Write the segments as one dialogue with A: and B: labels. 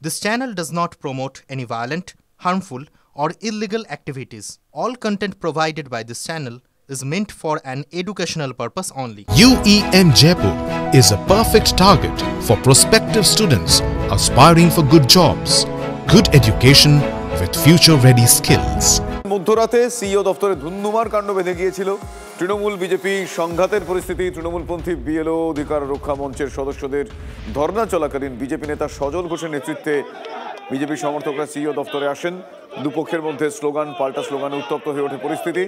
A: This channel does not promote any violent, harmful, or illegal activities. All content provided by this channel is meant for an educational purpose only.
B: UEM Jaipur is a perfect target for prospective students aspiring for good jobs, good education with future-ready skills.
C: মধ্যরাতে CEO দপ্তরে ধুন্ধুমার কাণ্ড বেঁধে গিয়েছিল। Trinamool BJP সংঘাতের পরিস্থিতি। তৃণমূলপন্থী BLO অধিকার রক্ষা মঞ্চের সদস্যদের ধর্ণা চলাকালীন বিজেপি নেতা সজল ঘোষের নেতৃত্বে বিজেপি সমর্থকরা সিইও দপ্তরে আসেন। দুপক্ষের মধ্যে স্লোগান পাল্টা স্লোগানে উত্তপ্ত হয়ে ওঠে পরিস্থিতি।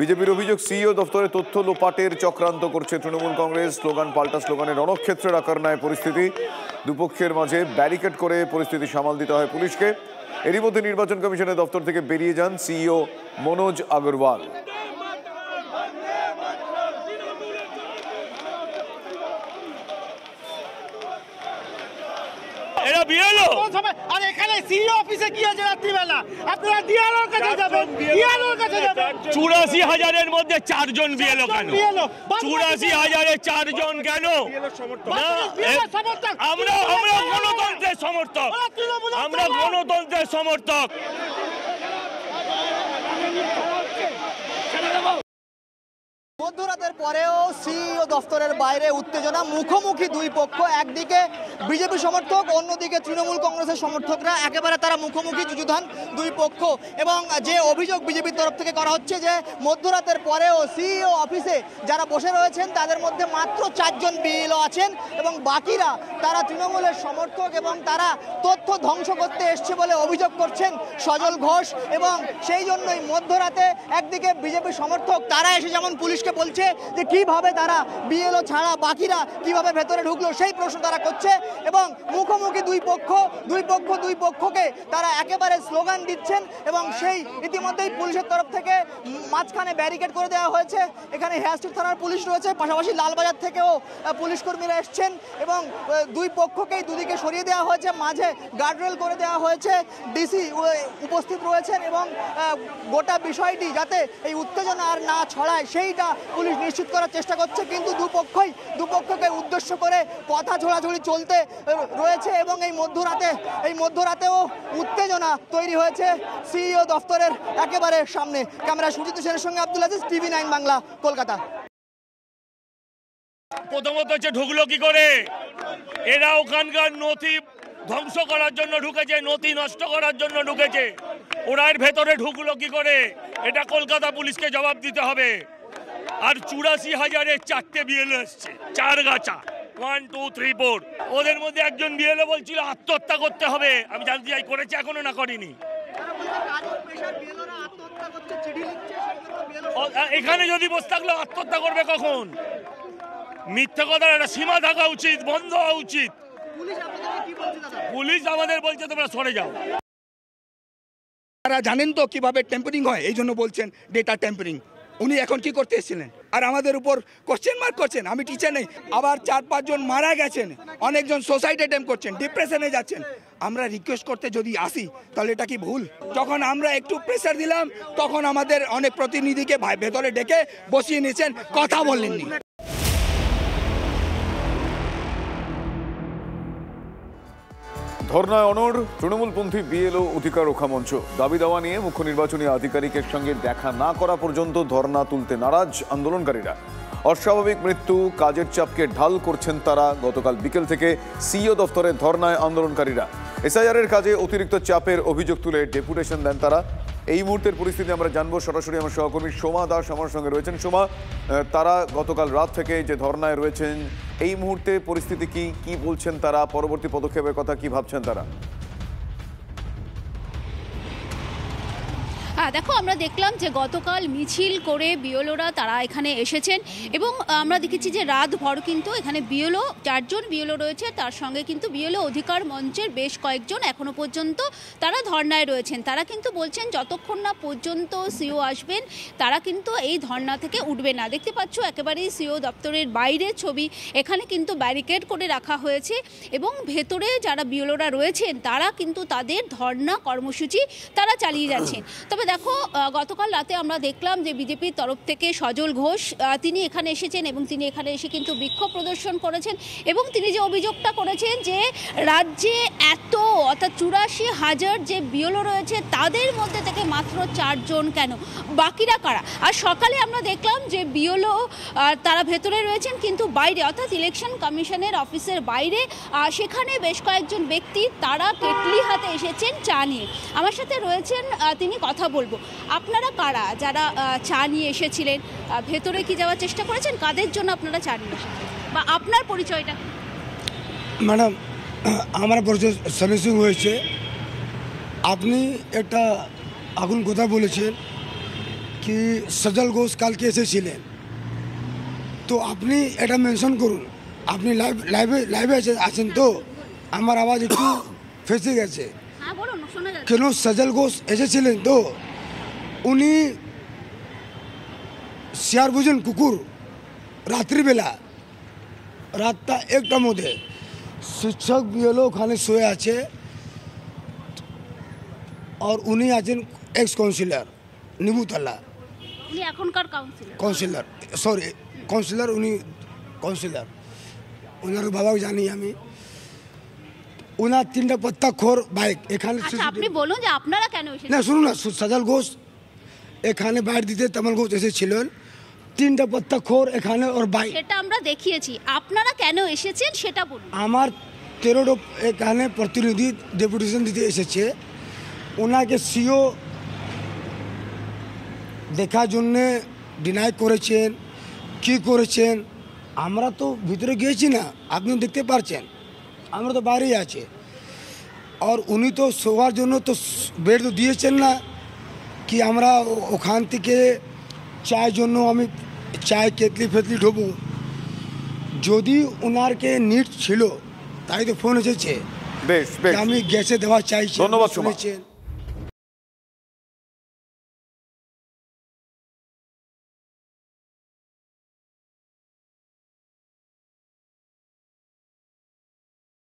C: বিজেপির অভিযোগ, সিইও দপ্তরে তথ্য লোপাটের চক্রান্ত করছে তৃণমূল কংগ্রেস। স্লোগান পাল্টা স্লোগানে রণক্ষেত্রের আকার নেয় পরিস্থিতি। দুপক্ষের মাঝে ব্যারিকেড করে পরিস্থিতি সামাল দিতে হয় পুলিশকে। এরই মধ্যে নির্বাচন কমিশনের দপ্তর থেকে বেরিয়ে যান সিইও মনোজ আগরওয়াল।
D: এরা বিএলও
E: আর এখানে সিইও অফিসে কি আছে রাত্রিবেলা? আপনারা ডিআরওর কাছে যাবেন, ডিআরওর কাছে যাবেন।
D: 84,000-এর মধ্যে 4 জন বিএলও কেন? 84,000-এ 4 জন কেন? আমরা গণতন্ত্রের সমর্থক, আমরা গণতন্ত্রের সমর্থক।
E: মধ্যরাতের পরেও সিইও দফতরের বাইরে উত্তেজনা, মুখোমুখি দুই পক্ষ। একদিকে বিজেপি সমর্থক, অন্যদিকে তৃণমূল কংগ্রেসের সমর্থকরা। একেবারে তারা মুখোমুখি যুযুধান দুই পক্ষ। এবং যে অভিযোগ বিজেপির তরফ থেকে করা হচ্ছে যে মধ্যরাতের পরেও সিইও অফিসে যারা বসে রয়েছেন তাদের মধ্যে মাত্র 4 জন বিএলও আছেন এবং বাকিরা তারা তৃণমূলের সমর্থক এবং তারা তথ্য ধ্বংস করতে এসছে বলে অভিযোগ করছেন সজল ঘোষ। এবং সেই জন্যই মধ্যরাতে একদিকে বিজেপি সমর্থক তারা এসে যেমন পুলিশকে বলছে যে কিভাবে তারা বিএলও ছাড়া বাকিরা কিভাবে ভেতরে ঢুকলো সেই প্রশ্ন তারা করছে। এবং মুখোমুখি দুই পক্ষকে তারা একেবারে স্লোগান দিচ্ছেন এবং সেই ইতিমধ্যেই পুলিশের তরফ থেকে মাঝখানে ব্যারিকেড করে দেওয়া হয়েছে। এখানে হেয়ার স্ট্রিট থানার পুলিশ রয়েছে, পাশাপাশি লালবাজার থেকেও পুলিশ কর্মীরা এসছেন এবং দুই পক্ষকেই দুদিকে সরিয়ে দেওয়া হয়েছে, মাঝে গার্ডরেল করে দেওয়া হয়েছে। ডিসি উপস্থিত রয়েছেন এবং গোটা বিষয়টি যাতে এই উত্তেজনা আর না ছড়ায় সেইটা পুলিশ নিশ্চিত করার চেষ্টা করছে। কিন্তু দুপক্ষকে উদ্দেশ্য করে কথা ছোড়াছুড়ি চলতে রয়েছে এবং এই মধ্যরাতেও উত্তেজনা তৈরি হয়েছে সিইও দফতরের একেবারে সামনে। ক্যামেরা সুজিত সেনের সঙ্গে আব্দুল আজিজ, TV9 বাংলা, কলকাতা।
D: প্রথমত হচ্ছে ঢুকলো কি করে? এরা ওখানকার নথি ধ্বংস করার জন্য ঢুকেছে, নথি নষ্ট করার জন্য ঢুকেছে। ওরা এর ভেতরে ঢুকলো কি করে? এটা কলকাতা পুলিশকে জবাব দিতে হবে। আর 84,000-এ 4টে বিএলও এসছে, 4 গাছা, 1 2 3 4। ওদের মধ্যে একজন বিএলও বলছিল আত্মহত্যা করতে হবে। আমি জানতে চাই করেছে এখনো না করেনি? এখানে যদি বসে থাকলে আত্মহত্যা করবে কখন? মিথ্যা কথার একটা সীমা থাকা উচিত, বন্ধ হওয়া উচিত। পুলিশ আমাদের বলছে তোমরা সরে যাও।
F: তারা জানেন তো কিভাবে টেম্পারিং হয়, এই জন্য বলছেন ডেটা টেম্পারিং। উনি এখন কি করতে এসেছিলেন? আর আমাদের উপর কোশ্চেন মার্ক করছেন। আমি টিচার নেই, আবার 4-5 জন মারা গেছেন, অনেকজন সুসাইড অ্যাটেম্প করছেন, ডিপ্রেশনে যাচ্ছেন। আমরা রিকোয়েস্ট করতে যদি আসি তাহলে এটা কি ভুল? যখন আমরা একটু প্রেসার দিলাম তখন আমাদের অনেক প্রতিনিধিকে ভেতরে ডেকে বসিয়ে নিয়েছেন, কথা বলেননি।
C: ধর্নায় অনড় তৃণমূলপন্থী বিএলও অধিকার রক্ষা মঞ্চ। দাবি দাওয়া নিয়ে মুখ্য নির্বাচনী আধিকারিকের সঙ্গে দেখা না করা পর্যন্ত ধর্না তুলতে নারাজ আন্দোলনকারীরা। অস্বাভাবিক মৃত্যু, কাজের চাপকে ঢাল করছেন তারা। গতকাল বিকেল থেকে সিইও দফতরে ধর্নায় আন্দোলনকারীরা। এসআইআর-এর কাজে অতিরিক্ত চাপের অভিযোগ তুলে ডেপুটেশন দেন তারা। এই মুহূর্তের পরিস্থিতি আমরা জানবো সরাসরি। আমার সহকর্মী সোমা দাস আমার সঙ্গে রয়েছেন। সোমা, তারা গতকাল রাত থেকে যে ধর্নায় রয়েছেন, এই মুহূর্তে পরিস্থিতি কি বলছেন তারা? পরবর্তী পদক্ষেপের কথা কি ভাবছেন তারা?
G: দেখো, আমরা দেখলাম যে গতকাল মিছিল করে বিএলওরা তারা এখানে এসেছেন এবং আমরা দেখেছি যে রাতভর কিন্তু এখানে বিএলও 4 জন বিএলও রয়েছে, তার সঙ্গে কিন্তু বিএলও অধিকার মঞ্চের বেশ কয়েকজন এখনো পর্যন্ত তারা ধর্নায় রয়েছেন। তারা কিন্তু বলছেন যতক্ষণ না পর্যন্ত সিও আসবেন তারা কিন্তু এই ধর্না থেকে উঠবে না। দেখতে পাচ্ছ একেবারেই সিও দপ্তরের বাইরের ছবি। এখানে কিন্তু ব্যারিকেড করে রাখা হয়েছে এবং ভেতরে যারা বিএলওরা রয়েছেন তারা কিন্তু তাদের ধর্না কর্মসূচি তারা চালিয়ে যাচ্ছেন। তবে দেখো, গতকাল রাতে আমরা দেখলাম যে বিজেপির তরফ থেকে সজল ঘোষ তিনি এখানে এসেছেন এবং তিনি এখানে এসে কিন্তু বিক্ষোভ প্রদর্শন করেছেন এবং তিনি যে অভিযোগটা করেছেন যে রাজ্যে অর্থাৎ 84,000 যে বিএলও রয়েছে তাদের মধ্যে থেকে মাত্র 4 জন কেন, বাকিরা কারা? আর সকালে আমরা দেখলাম যে বিএলও তারা ভেতরে রয়েছেন, কিন্তু বাইরে অর্থাৎ ইলেকশন কমিশনের অফিসের বাইরে সেখানে বেশ কয়েকজন ব্যক্তি তারা কেটলি হাতে এসেছেন চা নিয়ে। আমার সাথে রয়েছেন, তিনি কথা বলবো। আপনারা কারা যারা চা নিয়ে এসেছিলেন? ভেতরে কি যাওয়ার চেষ্টা করেছেন? কাদের জন্য আপনারা চা নিয়ে এসেছেন বা আপনার পরিচয়টা?
H: ম্যাডাম, আমার পরিচয় সনি সিং হয়েছে। আপনি একটা আগুন কথা বলেছেন কি সজল ঘোষ কালকে এসেছিলেন, তো আপনি এটা মেনশন করুন। আপনি লাইভে আছেন তো? আমার আওয়াজ একটু ফেসে গেছে। কেন সজল ঘোষ এসেছিলেন তো উনি শিয়ার বুঝেন কুকুর, রাত্রিবেলা রাতটা 1টার মধ্যে শিক্ষক বিএলও ওখানে শুয়ে আছে, আর উনি আছেন এক্স কাউন্সিলর নিমুতলা।
G: উনি এখনকার
H: কাউন্সিলর, সরি কাউন্সিলর, উনি কাউন্সিলর, ওনার বাবাও জানি আমি। ওনার 3টা পত্তাখোর বাইক এখানে।
G: আপনি বলুন যে আপনারা কেন এসেছেন?
H: না শুনুন না, সজল ঘোষ এখানে বাইর দিতে তমল ঘোষ এসেছিলেন, 3টা পত্তাখোর এখানে ওর বাইক।
G: সেটা আমরা দেখিয়েছি, আপনারা কেন এসেছেন সেটা বলুন।
H: আমার 13টা এখানে প্রতিনিধি ডেপুটেশন দিতে এসেছে, ওনাকে সিও দেখার জন্যে ডিনাই করেছেন, কি করেছেন। আমরা তো ভিতরে গিয়েছি না, আপনি দেখতে পারছেন, আমরা তো বাইরেই আছে। আর উনি তো শোয়ার জন্য তো বেড তো দিয়েছেন না, কি আমরা ওখান থেকে চায়ের জন্য আমি চায় কেতলি ফেতলি ঢোবো। যদি ওনারকে নিট ছিল তাই তো ফোন এসেছে,
C: বেশ বেশ,
H: আমি গ্যাসে দেওয়া চাইছি।
C: ধন্যবাদ।
H: শুনেছেন।